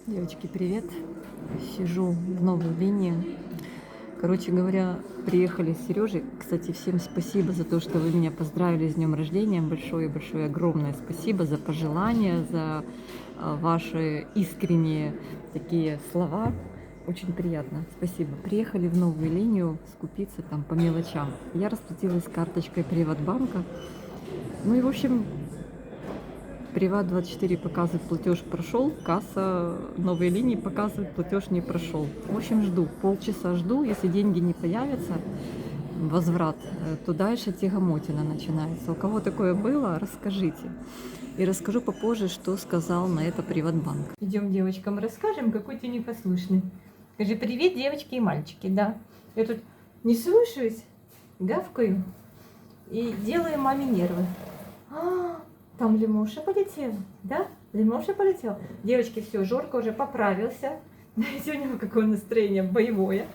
Девочки, привет! Сижу в новой линии. Короче говоря, приехали с Сережей. Кстати, всем спасибо за то, что вы меня поздравили с днем рождения. Большое-большое огромное спасибо за пожелания, за ваши искренние такие слова. Очень приятно. Спасибо. Приехали в новую линию скупиться там по мелочам. Я расплатилась карточкой Приватбанка. Ну и, в общем, Приват24 показывает, платеж прошел, касса новой линии показывает, платеж не прошел. В общем, жду, полчаса жду, если деньги не появятся, возврат, то дальше тягомотина начинается. У кого такое было, расскажите. И расскажу попозже, что сказал на это Приватбанк. Идем девочкам расскажем, какой ты непослушный. Скажи привет, девочки и мальчики, да. Я тут не слушаюсь, гавкаю и делаю маме нервы. Там Лемуша полетел, да? Лемуша полетел. Девочки, все, Жорка уже поправился. Сегодня какое настроение боевое.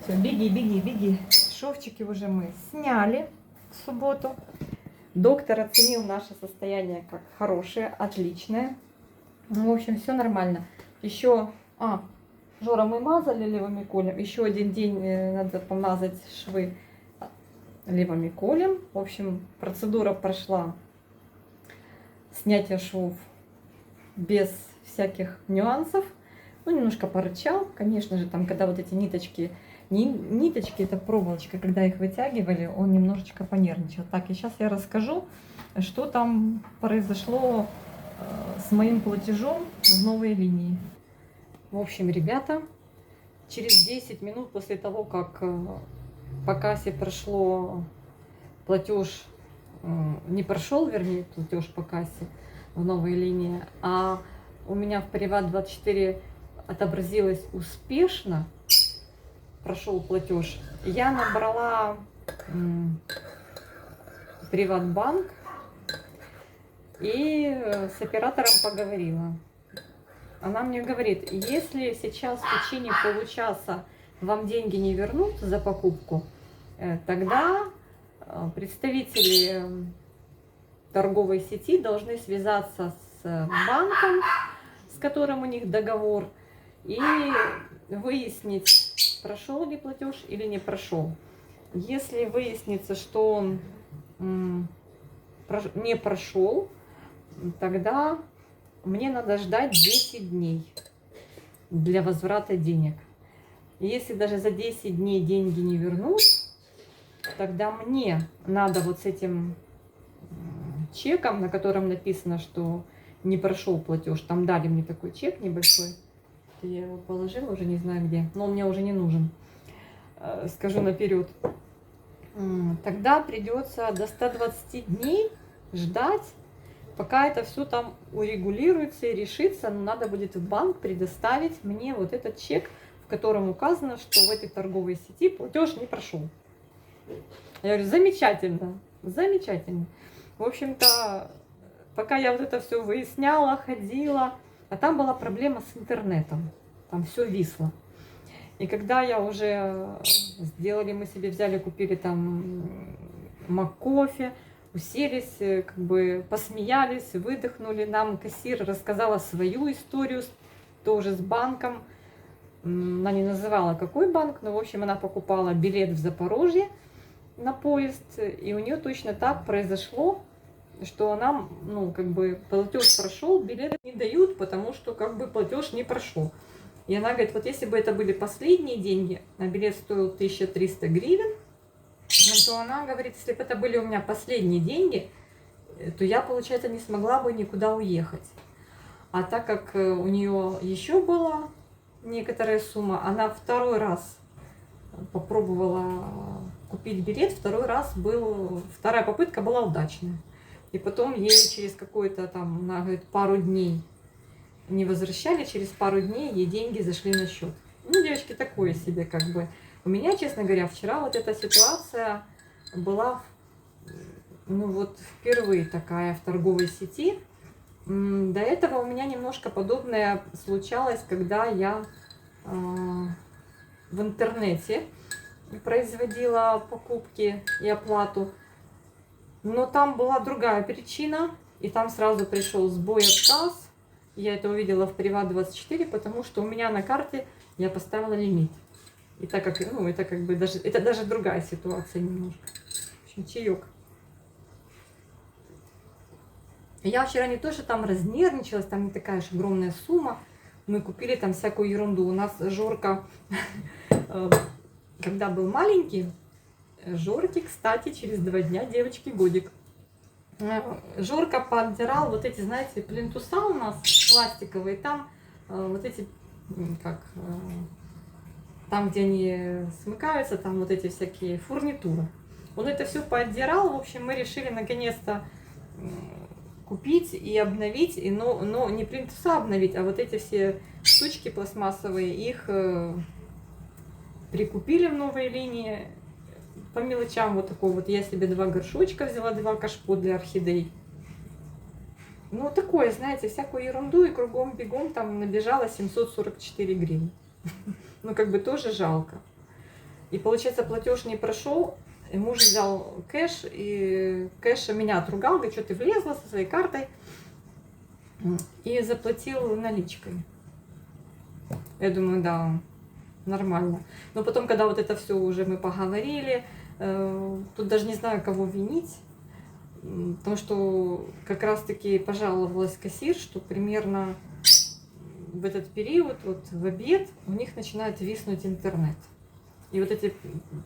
Все, беги, беги, беги. Шовчики уже мы сняли в субботу. Доктор оценил наше состояние как хорошее, отличное. Ну, в общем, все нормально. Еще, Жора, мы мазали левомиколем. Еще один день надо помазать швы левомиколем. В общем, процедура прошла. Снятие швов без всяких нюансов. Ну, немножко порычал. Конечно же, там, когда вот эти ниточки, не ниточки, это проволочка, когда их вытягивали, он немножечко понервничал. Так, и сейчас я расскажу, что там произошло с моим платежом в новой линии. В общем, ребята, через 10 минут после того, как по кассе прошло платеж, не прошел, вернее, платеж по кассе в новой линии, а у меня в Приват24 отобразилось успешно, прошел платеж. Я набрала Приватбанк и с оператором поговорила. Она мне говорит, если сейчас в течение получаса вам деньги не вернут за покупку, тогда представители торговой сети должны связаться с банком, с которым у них договор, и выяснить, прошел ли платеж или не прошел. Если выяснится, что он не прошел, тогда мне надо ждать 10 дней для возврата денег. Если даже за 10 дней деньги не вернут, тогда мне надо вот с этим чеком, на котором написано, что не прошел платеж, там дали мне такой чек небольшой, я его положила, уже не знаю где, но он мне уже не нужен, скажу наперед, тогда придется до 120 дней ждать, пока это все там урегулируется и решится, но надо будет в банк предоставить мне вот этот чек, в котором указано, что в этой торговой сети платеж не прошел. Я говорю, замечательно, замечательно. В общем-то, пока я вот это все выясняла, ходила, а там была проблема с интернетом, там все висло. И когда я уже сделали, мы себе взяли, купили там МакКофе, уселись, как бы посмеялись, выдохнули, нам кассир рассказала свою историю, тоже с банком. Она не называла, какой банк, но, в общем, она покупала билет в Запорожье на поезд, и у нее точно так произошло, что она, ну, как бы, платеж прошел, билеты не дают, потому что, как бы, платеж не прошел. И она говорит, вот если бы это были последние деньги, а билет стоил 1300 гривен, то она говорит, если бы это были у меня последние деньги, то я, получается, не смогла бы никуда уехать. А так как у нее еще была некоторая сумма, она второй раз попробовала купить билет, вторая попытка была удачная. И потом ей через какой-то там, она говорит, пару дней не возвращали, через пару дней ей деньги зашли на счет. Ну, девочки, такое себе как бы. У меня, честно говоря, вчера вот эта ситуация была, ну вот впервые такая в торговой сети. До этого у меня немножко подобное случалось, когда я в интернете производила покупки и оплату. Но там была другая причина, и там сразу пришел сбой, отказ. Я это увидела в Приват24, потому что у меня на карте я поставила лимит. И так как, ну, это как бы даже, это даже другая ситуация немножко. В общем, чаек. Я вчера не то, что там разнервничалась, там не такая уж огромная сумма. Мы купили там всякую ерунду. У нас Жорка, когда был маленький, Жорке, кстати, через 2 дня девочки годик. Жорка поддирал вот эти, знаете, плинтуса у нас пластиковые, там вот эти, как, там, где они смыкаются, там вот эти всякие фурнитуры. Он это все поддирал, в общем, мы решили наконец-то купить и обновить, но не плинтуса обновить, а вот эти все штучки пластмассовые, их прикупили в новой линии. По мелочам вот такой вот. Я себе 2 горшочка взяла, 2 кашпо для орхидей. Ну, такое, знаете, всякую ерунду, и кругом бегом там набежало 744 гривны. Ну, как бы тоже жалко. И получается, платеж не прошел. И муж взял кэш, и кэш меня отругал, говорит, что ты влезла со своей картой. И заплатил наличкой. Я думаю, да, нормально. Но потом, когда вот это все уже мы поговорили, тут даже не знаю, кого винить. Потому что как раз-таки пожаловалась кассир, что примерно в этот период, вот в обед, у них начинает виснуть интернет. И вот эти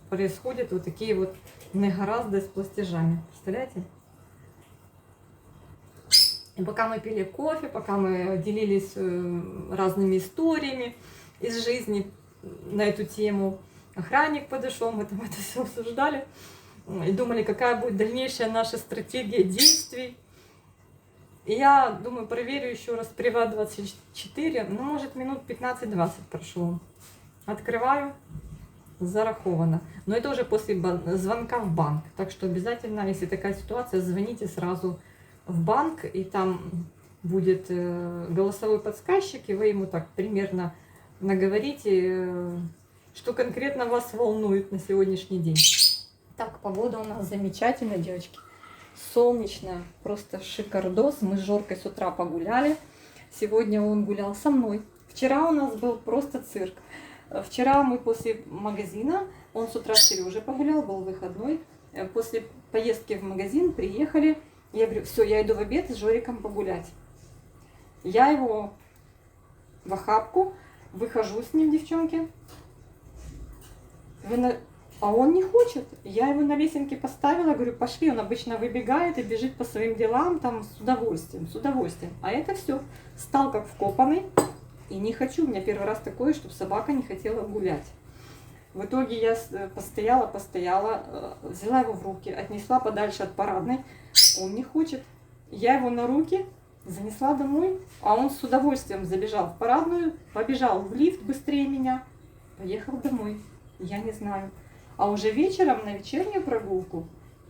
происходят вот такие вот негаразды с платежами. Представляете? И пока мы пили кофе, пока мы делились разными историями из жизни на эту тему, охранник подошел, мы там это все обсуждали и думали, какая будет дальнейшая наша стратегия действий. И я думаю, проверю еще раз Приват24, ну, может, минут 15-20 прошло. Открываю. Зараховано. Но это уже после звонка в банк. Так что обязательно, если такая ситуация, звоните сразу в банк, и там будет голосовой подсказчик, и вы ему так примерно наговорите, что конкретно вас волнует на сегодняшний день. Так, погода у нас замечательная, девочки. Солнечная, просто шикардос. Мы с Жоркой с утра погуляли. Сегодня он гулял со мной. Вчера у нас был просто цирк. Вчера мы после магазина, он с утра с Сережей погулял, был выходной. После поездки в магазин приехали. Я говорю, все, я иду в обед с Жориком погулять. Я его в охапку, выхожу с ним, девчонки. А он не хочет. Я его на лесенке поставила, говорю, пошли. Он обычно выбегает и бежит по своим делам там с удовольствием, с удовольствием. А это все, стал как вкопанный. И не хочу, у меня первый раз такое, чтобы собака не хотела гулять. В итоге я постояла, взяла его в руки, отнесла подальше от парадной. Он не хочет. Я его на руки занесла домой, а он с удовольствием забежал в парадную, побежал в лифт быстрее меня, поехал домой. Я не знаю. А уже вечером на вечернюю прогулку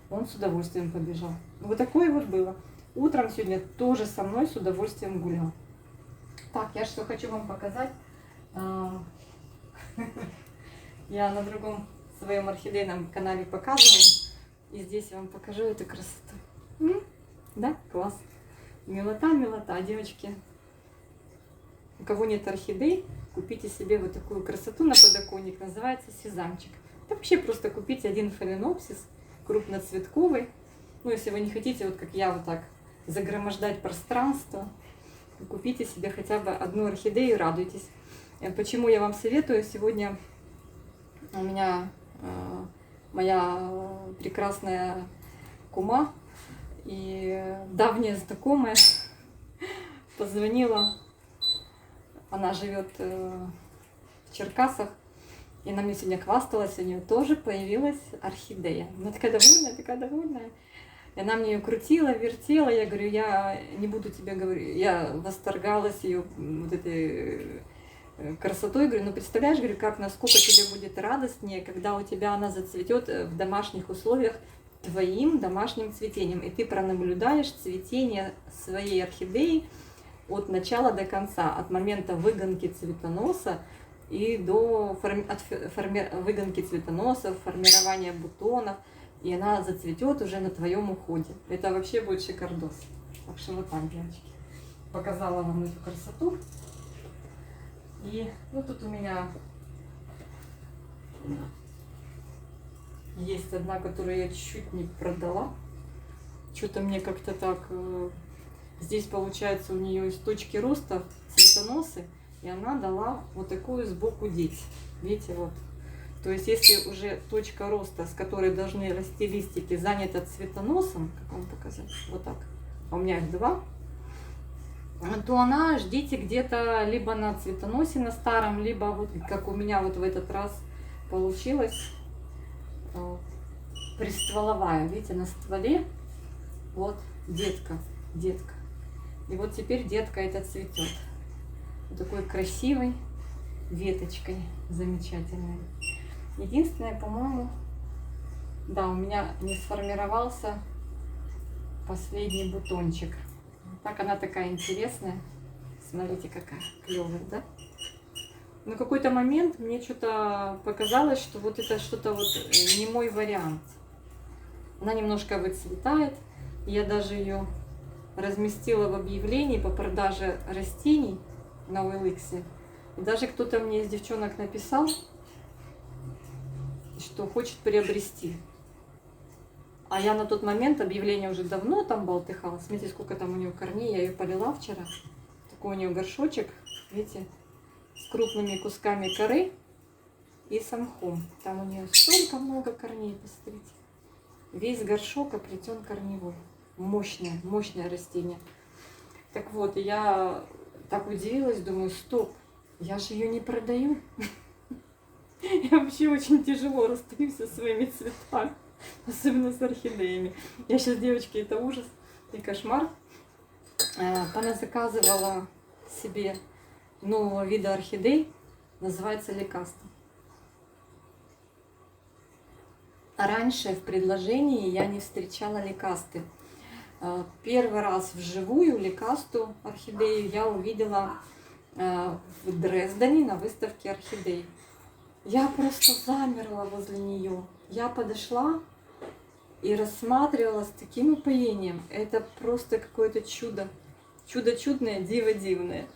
он с удовольствием побежал. Вот такое вот было. Утром сегодня тоже со мной с удовольствием гулял. Так, я что хочу вам показать. Я на другом своем орхидейном канале показывала. И здесь я вам покажу эту красоту. Да, класс. Милота, милота, девочки. У кого нет орхидей, купите себе вот такую красоту на подоконник. Называется сезамчик. Да вообще просто купите один фаленопсис крупноцветковый. Ну, если вы не хотите, вот как я, вот так загромождать пространство, купите себе хотя бы одну орхидею и радуйтесь. Почему я вам советую? Сегодня у меня моя прекрасная кума и давняя знакомая позвонила. Она живет в Черкасах. И она мне сегодня хвасталась, у нее тоже появилась орхидея. Она такая довольная, такая довольная. И она мне ее крутила, вертела. Я говорю, я не буду тебе говорить. Я восторгалась ее вот этой красотой. Говорю, ну представляешь, говорю, как, насколько тебе будет радостнее, когда у тебя она зацветет в домашних условиях твоим домашним цветением. И ты пронаблюдаешь цветение своей орхидеи от начала до конца, от момента выгонки цветоноса и до выгонки цветоносов, формирования бутонов, и она зацветет уже на твоем уходе. Это вообще будет шикардос. Так что вот так, девочки. показала вам эту красоту. И ну, тут у меня есть одна, которую я чуть не продала. Что-то мне как-то так... Здесь получается у нее из точки роста цветоносы. И она дала вот такую сбоку деть. Видите, вот. То есть, если уже точка роста, с которой должны расти листики, занята цветоносом, как вам показать, вот так, а у меня их два, то она ждите где-то либо на цветоносе на старом, либо вот как у меня вот в этот раз получилось, пристволовая. Видите, на стволе вот детка. И вот теперь детка эта цветет. Вот такой красивой веточкой замечательной. Единственное, по-моему, да, у меня не сформировался последний бутончик. Так она такая интересная. Смотрите, какая клевая, да? На какой-то момент мне что-то показалось, что вот это что-то вот не мой вариант. Она немножко выцветает. Я даже ее разместила в объявлении по продаже растений на OLX. И даже кто-то мне из девчонок написал, что хочет приобрести. А я на тот момент объявление уже давно там болтыхала. Смотрите, сколько там у нее корней. Я ее полила вчера. Такой у нее горшочек, видите, с крупными кусками коры и с мхом. Там у нее столько много корней, посмотрите. Весь горшок оплетен корневой. Мощное растение. Так вот, я так удивилась, думаю, стоп, я же ее не продаю. Я вообще очень тяжело расстаюсь со своими цветами, особенно с орхидеями. Я сейчас, девочки, это ужас и кошмар. Поназаказывала себе нового вида орхидей, называется лекастом. Раньше в предложении я не встречала лекасты. Первый раз вживую лекасту орхидею я увидела в Дрездене на выставке орхидей. Я просто замерла возле нее. Я подошла и рассматривала с таким упоением. Это просто какое-то чудо. Чудо чудное, диво дивное.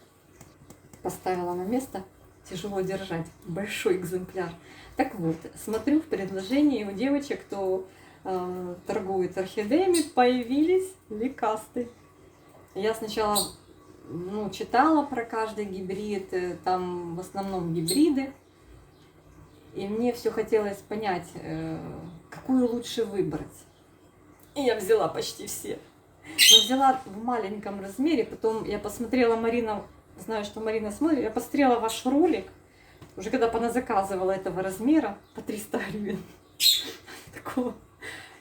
Поставила на место. Тяжело держать. Большой экземпляр. Так вот, смотрю в предложении у девочек, кто торгует орхидеями, появились лекасты. Я сначала читала про каждый гибрид. Там в основном гибриды. И мне все хотелось понять, какую лучше выбрать. И я взяла почти все. Но взяла в маленьком размере. Потом я посмотрела, Марина, знаю, что Марина смотрит, я посмотрела ваш ролик, уже когда поназаказывала этого размера, по 300 гривен. Такого.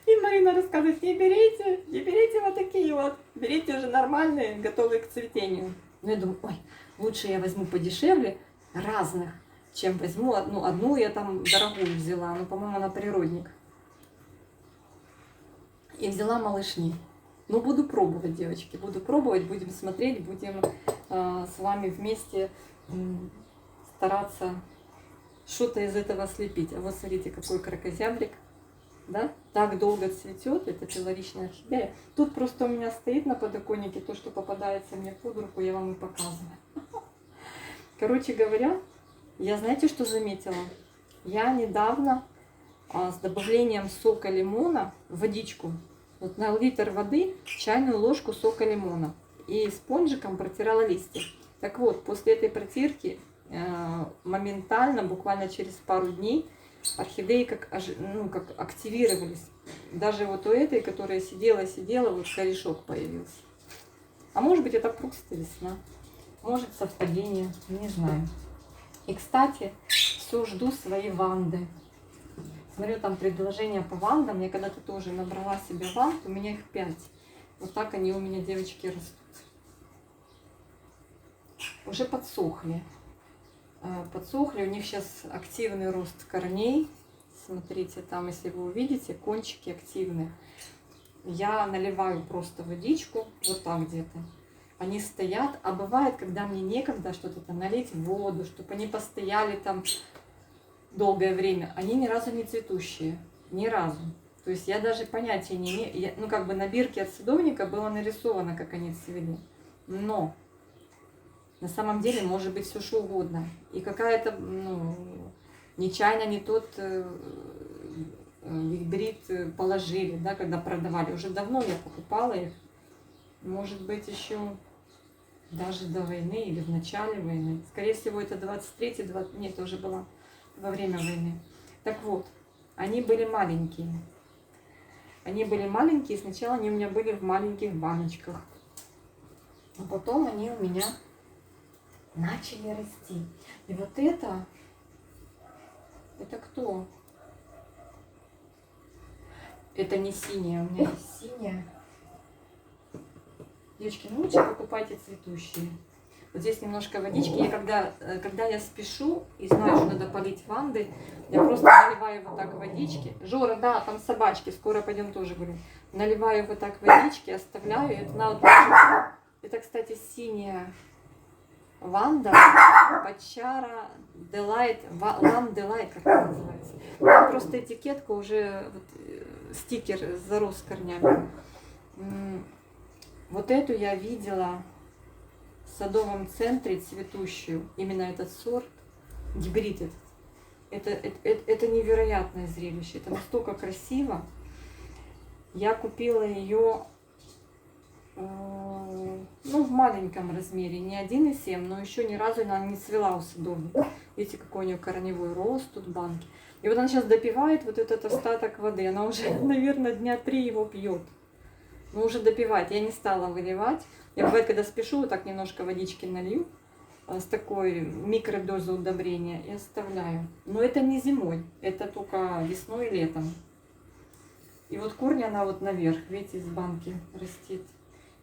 И Марина рассказывает, не берите вот такие вот. Берите уже нормальные, готовые к цветению. Но я думаю, ой, лучше я возьму подешевле, разных, чем возьму одну я там дорогую взяла, но, по-моему, она природник. И взяла малышни. Ну, буду пробовать, девочки, буду пробовать, будем смотреть, будем с вами вместе стараться что-то из этого слепить. А вот смотрите, какой кракозябрик, да? Так долго цветет, это пилоричная орхидея. Тут просто у меня стоит на подоконнике то, что попадается мне под руку, я вам и показываю. Короче говоря, я знаете, что заметила? Я недавно с добавлением сока лимона в водичку, вот на литр воды чайную ложку сока лимона и спонжиком протирала листья. Так вот, после этой протирки моментально, буквально через пару дней, орхидеи как активировались. Даже вот у этой, которая сидела, вот корешок появился. А может быть, это просто весна. Может, совпадение, не знаю. И, кстати, все жду свои ванды. Смотрю, там предложения по вандам. Я когда-то тоже набрала себе ванд, у меня их 5. Вот так они у меня, девочки, растут. Уже подсохли. Подсохли, у них сейчас активный рост корней. Смотрите, там, если вы увидите, кончики активные. Я наливаю просто водичку, вот так где-то. Они стоят, а бывает, когда мне некогда что-то там налить в воду, чтобы они постояли там долгое время, они ни разу не цветущие, ни разу. То есть я даже понятия не имею, на бирке от садовника было нарисовано, как они цвели. Но На самом деле может быть все что угодно. И какая-то, ну, нечаянно не тот гибрид положили, да, когда продавали. Уже давно я покупала их. Может быть, еще даже до войны или в начале войны. Скорее всего, это 23-й, 20... нет, это уже было во время войны. Так вот, они были маленькие. Они были маленькие, сначала они у меня были в маленьких баночках. А потом они у меня начали расти. И вот это кто? Это не синяя, у меня есть синяя. Девочки, ну лучше покупайте цветущие. Вот здесь немножко водички. Я когда я спешу и знаю, что надо полить ванды, я просто наливаю вот так водички. Жора, да, там собачки, скоро пойдем тоже будем. Наливаю вот так водички, оставляю. Это, это, кстати, синяя Ванда, Пачара, Delight, One Delight, как это называется. Там просто этикетка уже, вот, стикер зарос корнями. Вот эту я видела в садовом центре цветущую, именно этот сорт, гибрид этот. Это невероятное зрелище, это настолько красиво. Я купила ее ну, в маленьком размере, не 1,7, но еще ни разу она не цвела у садовника. Видите, какой у нее корневой рост тут в банке. И вот она сейчас допивает вот этот остаток воды, она уже, наверное, дня 3 его пьет. Но уже допивать. Я не стала выливать. Я бывает, когда спешу, вот так немножко водички налью с такой микродозой удобрения и оставляю. Но это не зимой, это только весной и летом. И вот корни она вот наверх, видите, из банки растет.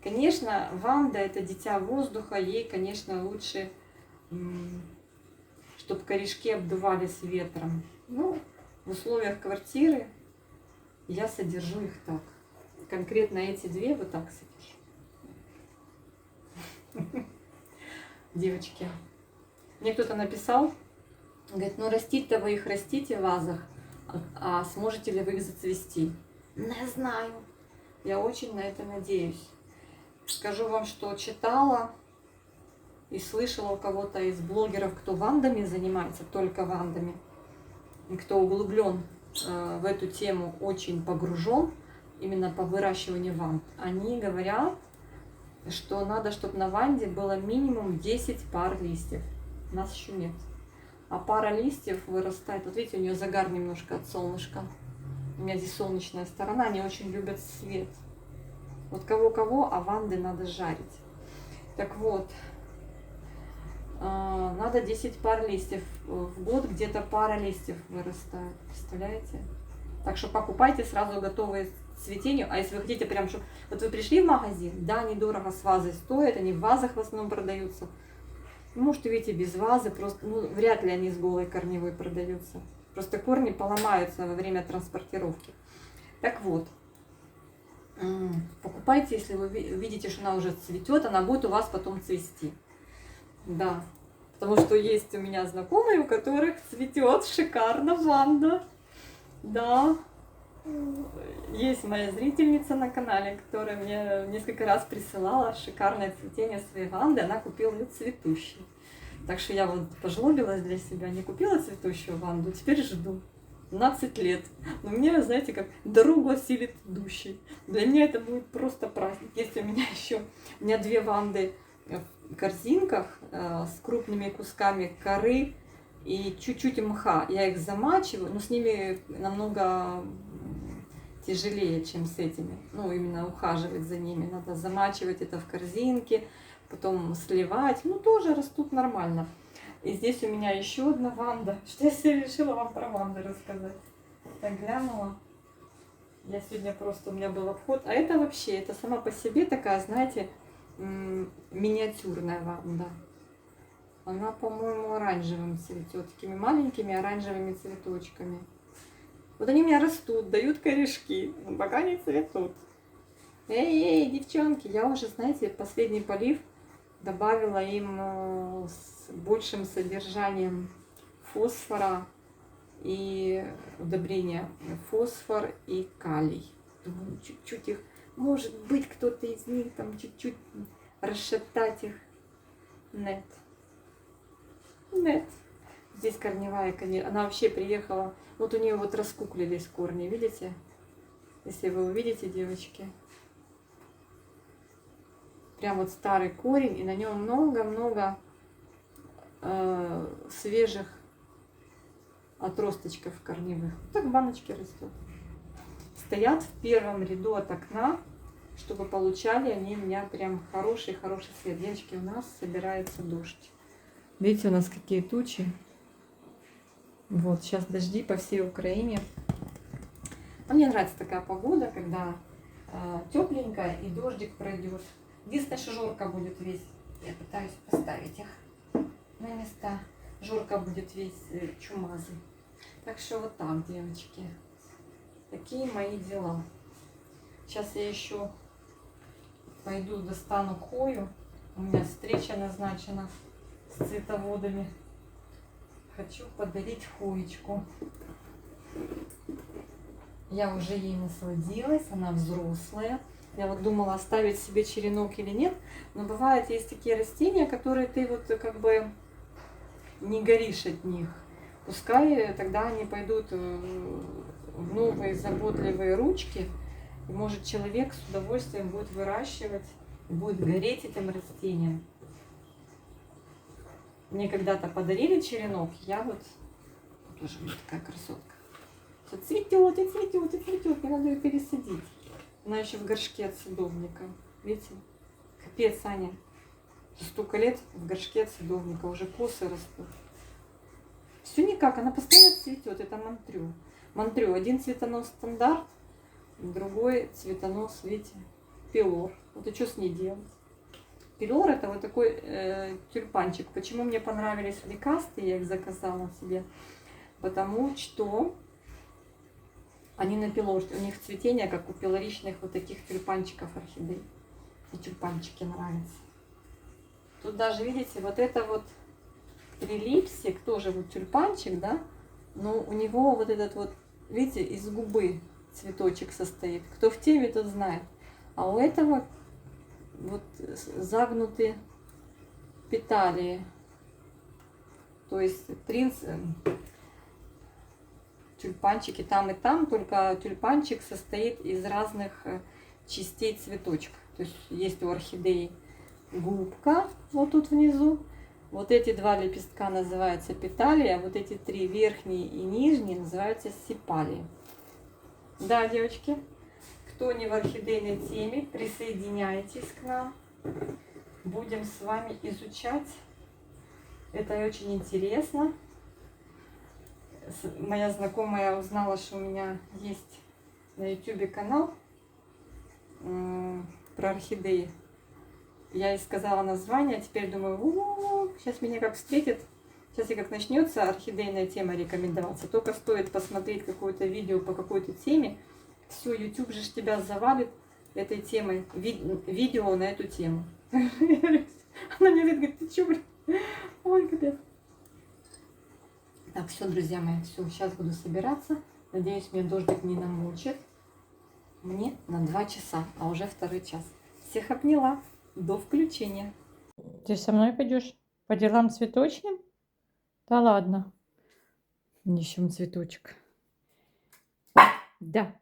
Конечно, Ванда это дитя воздуха, ей, конечно, лучше, чтобы корешки обдувались ветром. Ну, в условиях квартиры я содержу их так. Конкретно эти две вот так содержу. Девочки, мне кто-то написал, говорит, ну растить-то вы их растите в вазах, а сможете ли вы их зацвести? Не знаю. Я очень на это надеюсь. Скажу вам, что читала и слышала у кого-то из блогеров, кто вандами занимается, только вандами, и кто углублен в эту тему, очень погружен, именно по выращиванию ванд. Они говорят, что надо, чтобы на ванде было минимум 10 пар листьев. У нас еще нет. А пара листьев вырастает. Вот видите, у нее загар немножко от солнышка. У меня здесь солнечная сторона, они очень любят свет. Вот кого-кого, а ванды надо жарить. Так вот, надо 10 пар листьев в год, где-то пара листьев вырастает. Представляете? Так что покупайте сразу готовые цветения. А если вы хотите прям, чтобы... Вот вы пришли в магазин, да, недорого с вазой стоят, они в вазах в основном продаются. Может, видите, без вазы, просто, ну, вряд ли они с голой корневой продаются. Просто корни поломаются во время транспортировки. Так вот, покупайте, если вы видите, что она уже цветет, она будет у вас потом цвести. Да, потому что есть у меня знакомые, у которых цветет шикарно ванда. Да, есть моя зрительница на канале, которая мне несколько раз присылала шикарное цветение своей ванды. Она купила ее цветущей. Так что я вот пожлобилась для себя, не купила цветущую ванду, теперь жду. 12 лет. Но мне, знаете, как дорогу осилит идущий. Для меня это будет просто праздник. Если у меня еще, у меня 2 ванды в корзинках с крупными кусками коры и чуть-чуть мха. Я их замачиваю, но с ними намного тяжелее, чем с этими. Ну, именно ухаживать за ними. Надо замачивать это в корзинке, потом сливать. Ну, тоже растут нормально. И здесь у меня еще одна ванда. Что я себе решила вам про ванды рассказать. Так глянула. Я сегодня просто, у меня был обход. А это вообще, это сама по себе такая, знаете, миниатюрная ванда. Она, по-моему, оранжевым цветет. Такими маленькими оранжевыми цветочками. Вот они у меня растут, дают корешки, но пока не цветут. Эй, девчонки, я уже, знаете, последний полив добавила им с большим содержанием фосфора и удобрения. Фосфор и калий. Думаю, чуть-чуть их, может быть, кто-то из них там чуть-чуть расшептать их. Нет. Нет. Здесь корневая, конечно. Она вообще приехала. Вот у нее вот раскуклились корни, видите? Если вы увидите, девочки. Прям вот старый корень, и на нем много-много свежих отросточков корневых. Так баночки растут. Стоят в первом ряду от окна, чтобы получали они у меня прям хороший свет. Девочки, у нас собирается дождь. Видите, у нас какие тучи. Вот, сейчас дожди по всей Украине. А мне нравится такая погода, когда тепленько и дождик пройдет. Единственное, что Жорка будет весь, я пытаюсь поставить их на места, Жорка будет весь чумазый. Так что вот так, девочки. Такие мои дела. Сейчас я еще пойду достану хвою. У меня встреча назначена с цветоводами. Хочу подарить хвоечку. Я уже ей насладилась, она взрослая. Я вот думала, оставить себе черенок или нет. Но бывает, есть такие растения, которые ты вот как бы не горишь от них. Пускай тогда они пойдут в новые заботливые ручки. И может человек с удовольствием будет выращивать, будет гореть этим растением. Мне когда-то подарили черенок, я вот тоже вот такая красотка. Все цветет и цветет и цветет, мне надо ее пересадить. Она еще в горшке от садовника. Видите? Капец, Аня. Столько лет в горшке от садовника, уже косы растут. Все никак, она постоянно цветет. Это мантрю. Мантрю. Один цветонос стандарт, другой цветонос, видите, пилор. Вот и что с ней делать? Пилор это вот такой тюльпанчик. Почему мне понравились ликасты, я их заказала себе? Потому что они на пилор, у них цветение, как у пилоричных вот таких тюльпанчиков орхидей. И тюльпанчики нравятся. Тут даже, видите, вот это вот трилипсик, тоже вот тюльпанчик, да? Но у него вот этот вот, видите, из губы цветочек состоит. Кто в теме, тот знает. А у этого вот загнуты петалии. То есть тюльпанчики там и там, только тюльпанчик состоит из разных частей цветочка. То есть есть у орхидеи губка вот тут внизу. Вот эти два лепестка называются петалии, а вот эти три, верхние и нижние, называются сепалии. Да, девочки, кто не в орхидейной теме, присоединяйтесь к нам. Будем с вами изучать. Это очень интересно. Моя знакомая узнала, что у меня есть на YouTube канал про орхидеи. Я ей сказала название, теперь думаю, сейчас меня как встретит. Сейчас и как начнется орхидейная тема рекомендоваться, только стоит посмотреть какое-то видео по какой-то теме, все, YouTube же тебя завалит этой темой, видео на эту тему. Она мне говорит, ты что, блин? Ой, капец. Так, все, друзья мои, все, сейчас буду собираться. Надеюсь, меня дождик не намочит. Мне на 2 часа, а уже 2 час. Всех обняла. До включения. Ты со мной пойдешь по делам цветочным? Да ладно. Несем цветочек. Да.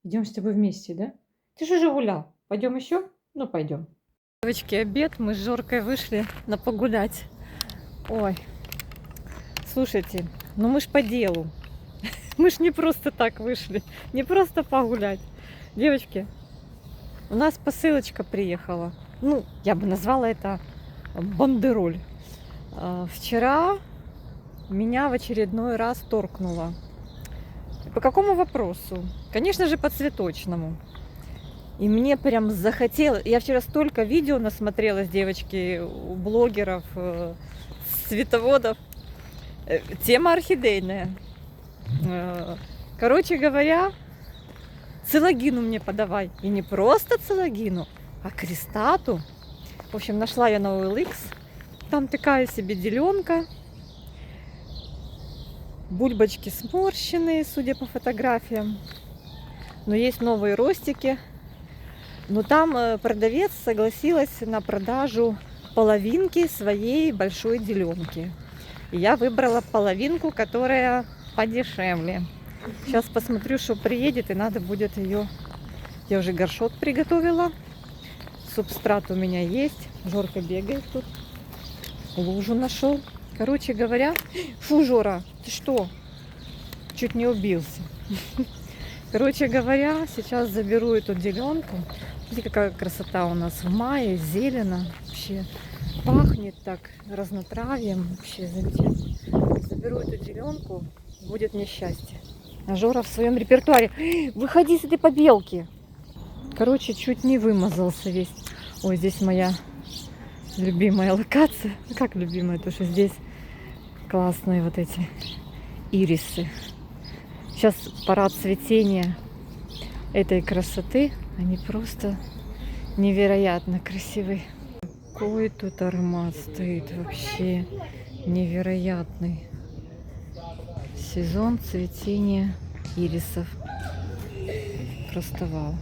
Идем с тобой вместе, да? Ты же уже гулял. Пойдем еще? Ну, пойдем. Девочки, обед. Мы с Жоркой вышли на погулять. Ой. Слушайте, ну мы ж по делу. Мы ж не просто так вышли. Не просто погулять. Девочки, у нас посылочка приехала. Ну, я бы назвала это бандероль. Вчера меня в очередной раз торкнуло. По какому вопросу? Конечно же, по цветочному. И мне прям захотелось. Я вчера столько видео насмотрелась, девочки, у блогеров, цветоводов. Тема орхидейная. Короче говоря, целогину мне подавай. И не просто целогину, а крестату. В общем, нашла я на OLX. Там такая себе деленка. Бульбочки сморщенные, судя по фотографиям. Но есть новые ростики. Но там продавец согласилась на продажу половинки своей большой деленки. И я выбрала половинку, которая подешевле. Сейчас посмотрю, что приедет, и надо будет ее... Я уже горшок приготовила. Субстрат у меня есть. Жорка бегает тут. Лужу нашел. Короче говоря... Фу, Жора, ты что? Чуть не убился. Короче говоря, сейчас заберу эту деленку. Смотрите, какая красота у нас в мае, зелено. Вообще пахнет так разнотравьем. Вообще замечательно. Заберу эту деленку, будет мне счастье. А Жора в своем репертуаре. Выходи с этой побелки. Короче, чуть не вымазался весь. Ой, здесь моя любимая локация. Ну, как любимая, то что здесь классные вот эти ирисы. Сейчас пора цветения этой красоты. Они просто невероятно красивые. Какой тут аромат стоит вообще невероятный. Сезон цветения ирисов. Просто вау.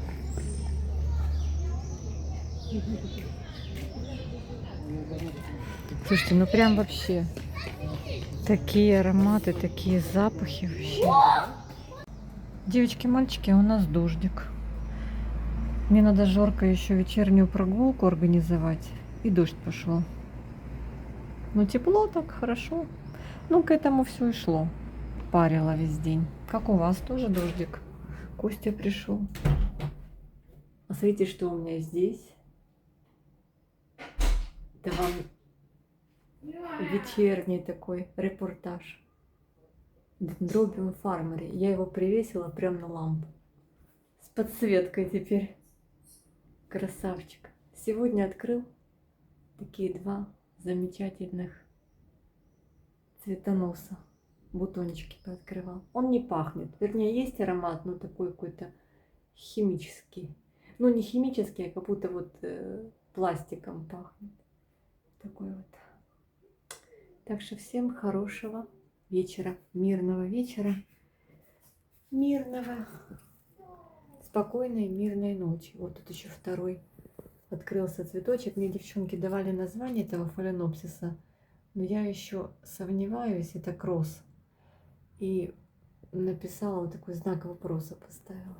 Слушайте, ну прям вообще такие ароматы, такие запахи вообще. Девочки, мальчики, у нас дождик. Мне надо Жорка еще вечернюю прогулку организовать. И дождь пошел. Ну тепло так, хорошо. Ну к этому все и шло. Парило весь день. Как у вас тоже дождик? Костя пришел. А смотрите, что у меня здесь. Это вам вечерний такой репортаж. Дендробиум фармери. Я его привесила прямо на лампу. С подсветкой теперь. Красавчик. Сегодня открыл такие два замечательных цветоноса. Бутончики пооткрывал. Он не пахнет. Вернее, есть аромат, но такой какой-то химический. Ну, не химический, а как будто вот пластиком пахнет. Такой вот. Так что всем хорошего вечера, мирного вечера, мирного, спокойной, мирной ночи. Вот тут еще второй открылся цветочек. Мне девчонки давали название этого фаленопсиса, но я еще сомневаюсь, это кросс. И написала вот такой знак вопроса, поставила.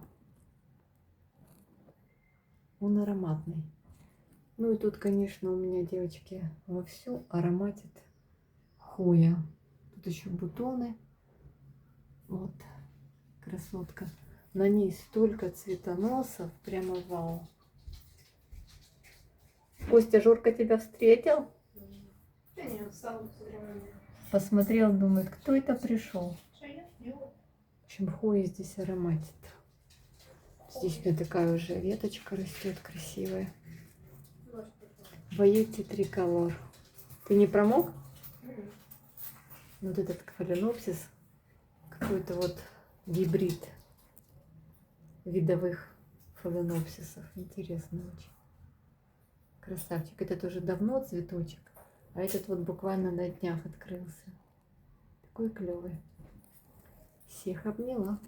Он ароматный. Ну и тут, конечно, у меня, девочки, вовсю ароматит хуя. Тут еще бутоны. Вот, красотка. На ней столько цветоносов, прямо вау. Костя, Жорка тебя встретил? Да нет, стал Посмотрел, думает, кто это пришел. В общем, хуя здесь ароматит. Здесь у меня такая уже веточка растет красивая. Боете триколор. Ты не промок? Вот этот фаленопсис, какой-то вот гибрид видовых фаленопсисов. Интересно очень. Красавчик. Это тоже давно цветочек, а этот вот буквально на днях открылся. Такой клевый. Всех обняла.